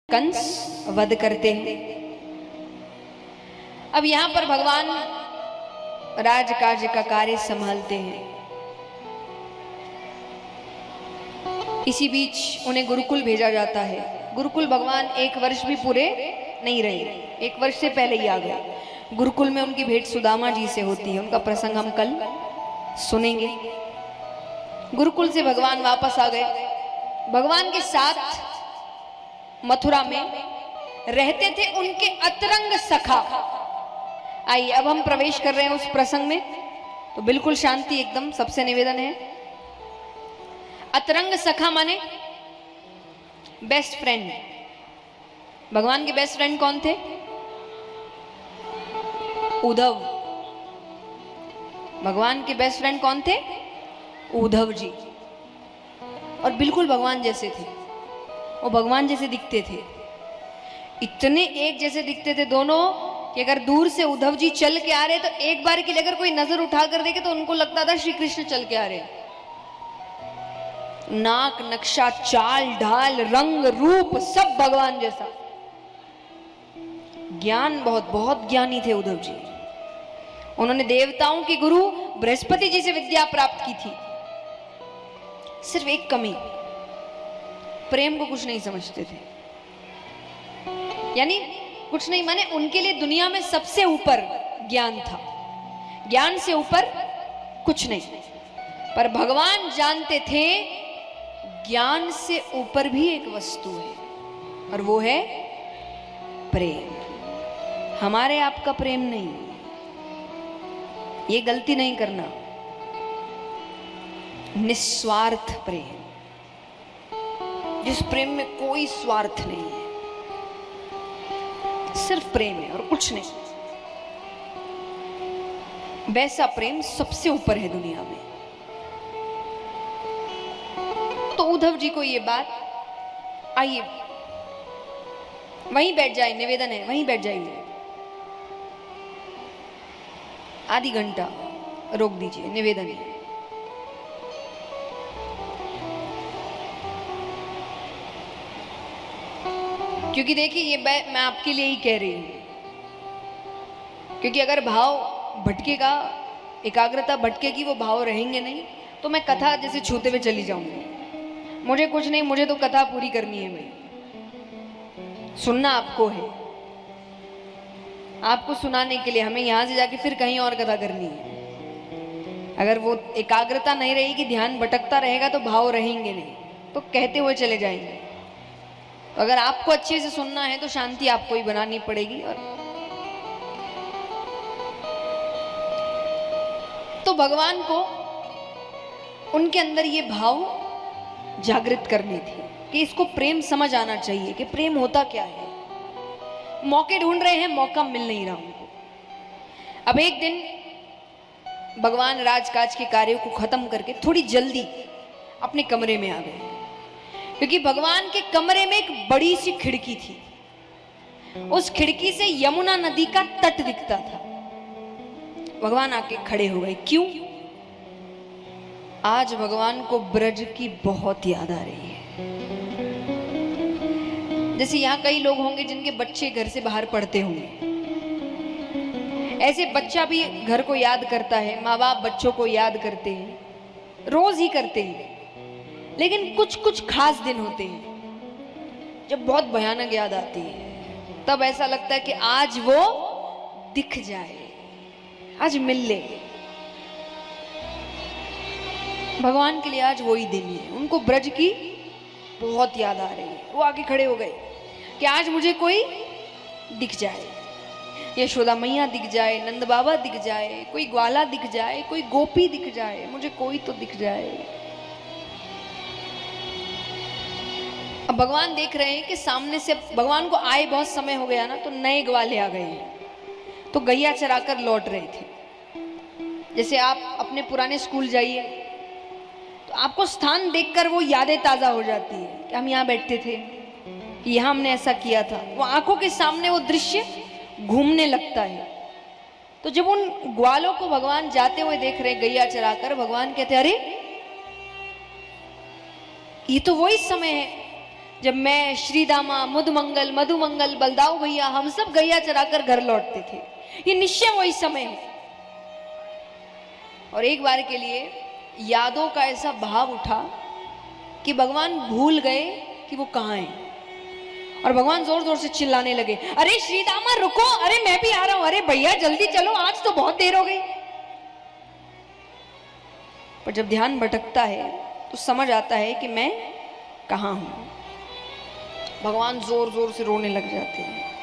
कंस वध करते हैं। अब यहां पर भगवान राजकाज का कार्य संभालते हैं। इसी बीच उन्हें गुरुकुल भेजा जाता है। गुरुकुल भगवान 1 वर्ष भी पूरे नहीं रहे, 1 वर्ष से पहले ही आ गए। गुरुकुल में उनकी भेंट सुदामा जी से होती है। उनका प्रसंग हम कल सुनेंगे। गुरुकुल से भगवान वापस आ गए। भगवान के साथ मथुरा में रहते थे उनके अतरंग सखा। आइए अब हम प्रवेश कर रहे हैं उस प्रसंग में, तो बिल्कुल शांति, एकदम सबसे निवेदन है। अतरंग सखा माने बेस्ट फ्रेंड। भगवान के बेस्ट फ्रेंड कौन थे? उद्धव। भगवान के बेस्ट फ्रेंड कौन थे? उद्धव जी। और बिल्कुल भगवान जैसे थे, वो भगवान जैसे दिखते थे। इतने एक जैसे दिखते थे दोनों कि अगर दूर से उद्धव जी चल के आ रहे तो एक बार के लिए अगर कोई नजर उठा कर देखे तो उनको लगता था श्री कृष्ण चल के आ रहे। नाक, नक्शा, चाल ढाल, रंग, रूप सब भगवान जैसा। ज्ञान बहुत ज्ञानी थे उद्धव जी। उन्होंने देवताओं के गुरु बृहस्पति जी से विद्या प्राप्त की थी। सिर्फ एक कमी, प्रेम को कुछ नहीं समझते थे। यानी कुछ नहीं माने उनके लिए दुनिया में सबसे ऊपर ज्ञान था, ज्ञान से ऊपर कुछ नहीं। पर भगवान जानते थे ज्ञान से ऊपर भी एक वस्तु है, और वो है प्रेम। हमारे आपका प्रेम नहीं, ये गलती नहीं करना। निस्वार्थ प्रेम, जिस प्रेम में कोई स्वार्थ नहीं है, सिर्फ प्रेम है और कुछ नहीं, वैसा प्रेम सबसे ऊपर है दुनिया में। तो उद्धव जी को ये बात, आइए वहीं बैठ जाए, निवेदन है वहीं बैठ जाइए। आधी घंटा रोक दीजिए, निवेदन है। क्योंकि देखिए ये मैं आपके लिए ही कह रही हूं, क्योंकि अगर भाव भटकेगा, एकाग्रता भटकेगी, वो भाव रहेंगे नहीं, तो मैं कथा जैसे छूते हुए चली जाऊंगी। मुझे कुछ नहीं, मुझे तो कथा पूरी करनी है भाई। सुनना आपको है, आपको सुनाने के लिए हमें यहां से जाके फिर कहीं और कथा करनी है। अगर वो एकाग्रता नहीं रहेगी, ध्यान भटकता रहेगा, तो भाव रहेंगे नहीं, तो कहते हुए चले जाएंगे। तो अगर आपको अच्छे से सुनना है तो शांति आपको ही बनानी पड़ेगी। और तो भगवान को उनके अंदर ये भाव जागृत करने थे कि इसको प्रेम समझ आना चाहिए कि प्रेम होता क्या है। मौके ढूंढ रहे हैं, मौका मिल नहीं रहा उनको। अब एक दिन भगवान राजकाज के कार्यों को खत्म करके थोड़ी जल्दी अपने कमरे में आ गए, क्योंकि भगवान के कमरे में एक बड़ी सी खिड़की थी। उस खिड़की से यमुना नदी का तट दिखता था। भगवान आके खड़े हो गए। क्यों? आज भगवान को ब्रज की बहुत याद आ रही है। जैसे यहां कई लोग होंगे जिनके बच्चे घर से बाहर पढ़ते होंगे, ऐसे बच्चा भी घर को याद करता है, माँ बाप बच्चों को याद करते हैं, रोज ही करते हैं। लेकिन कुछ कुछ खास दिन होते हैं जब बहुत भयानक याद आती है। तब ऐसा लगता है कि आज वो दिख जाए, आज मिल ले। भगवान के लिए आज वही दिन है। उनको ब्रज की बहुत याद आ रही है। वो आगे खड़े हो गए कि आज मुझे कोई दिख जाए, यशोदा मैया दिख जाए, नंद बाबा दिख जाए, कोई ग्वाला दिख जाए, कोई गोपी दिख जाए, मुझे कोई तो दिख जाए। अब भगवान देख रहे हैं कि सामने से, भगवान को आए बहुत समय हो गया ना, तो नए ग्वाले आ गए हैं, तो गैया चराकर लौट रहे थे। जैसे आप अपने पुराने स्कूल जाइए तो आपको स्थान देखकर वो यादें ताजा हो जाती है कि हम यहाँ बैठते थे, कि यहाँ हमने ऐसा किया था। वो आंखों के सामने वो दृश्य घूमने लगता है। तो जब उन ग्वालों को भगवान जाते हुए देख रहे गैया चराकर, भगवान कहते अरे ये तो वही समय है जब मैं, श्रीदामा, मुदमंगल, मधुमंगल, बलदाऊ भैया, हम सब गैया चराकर घर लौटते थे। ये निश्चय वही समय है। और एक बार के लिए यादों का ऐसा भाव उठा कि भगवान भूल गए कि वो कहाँ हैं। और भगवान जोर जोर से चिल्लाने लगे, अरे श्रीदामा रुको, अरे मैं भी आ रहा हूं, अरे भैया जल्दी चलो, आज तो बहुत देर हो गई। पर जब ध्यान भटकता है तो समझ आता है कि मैं कहाँ हूं। भगवान जोर जोर से रोने लग जाते हैं।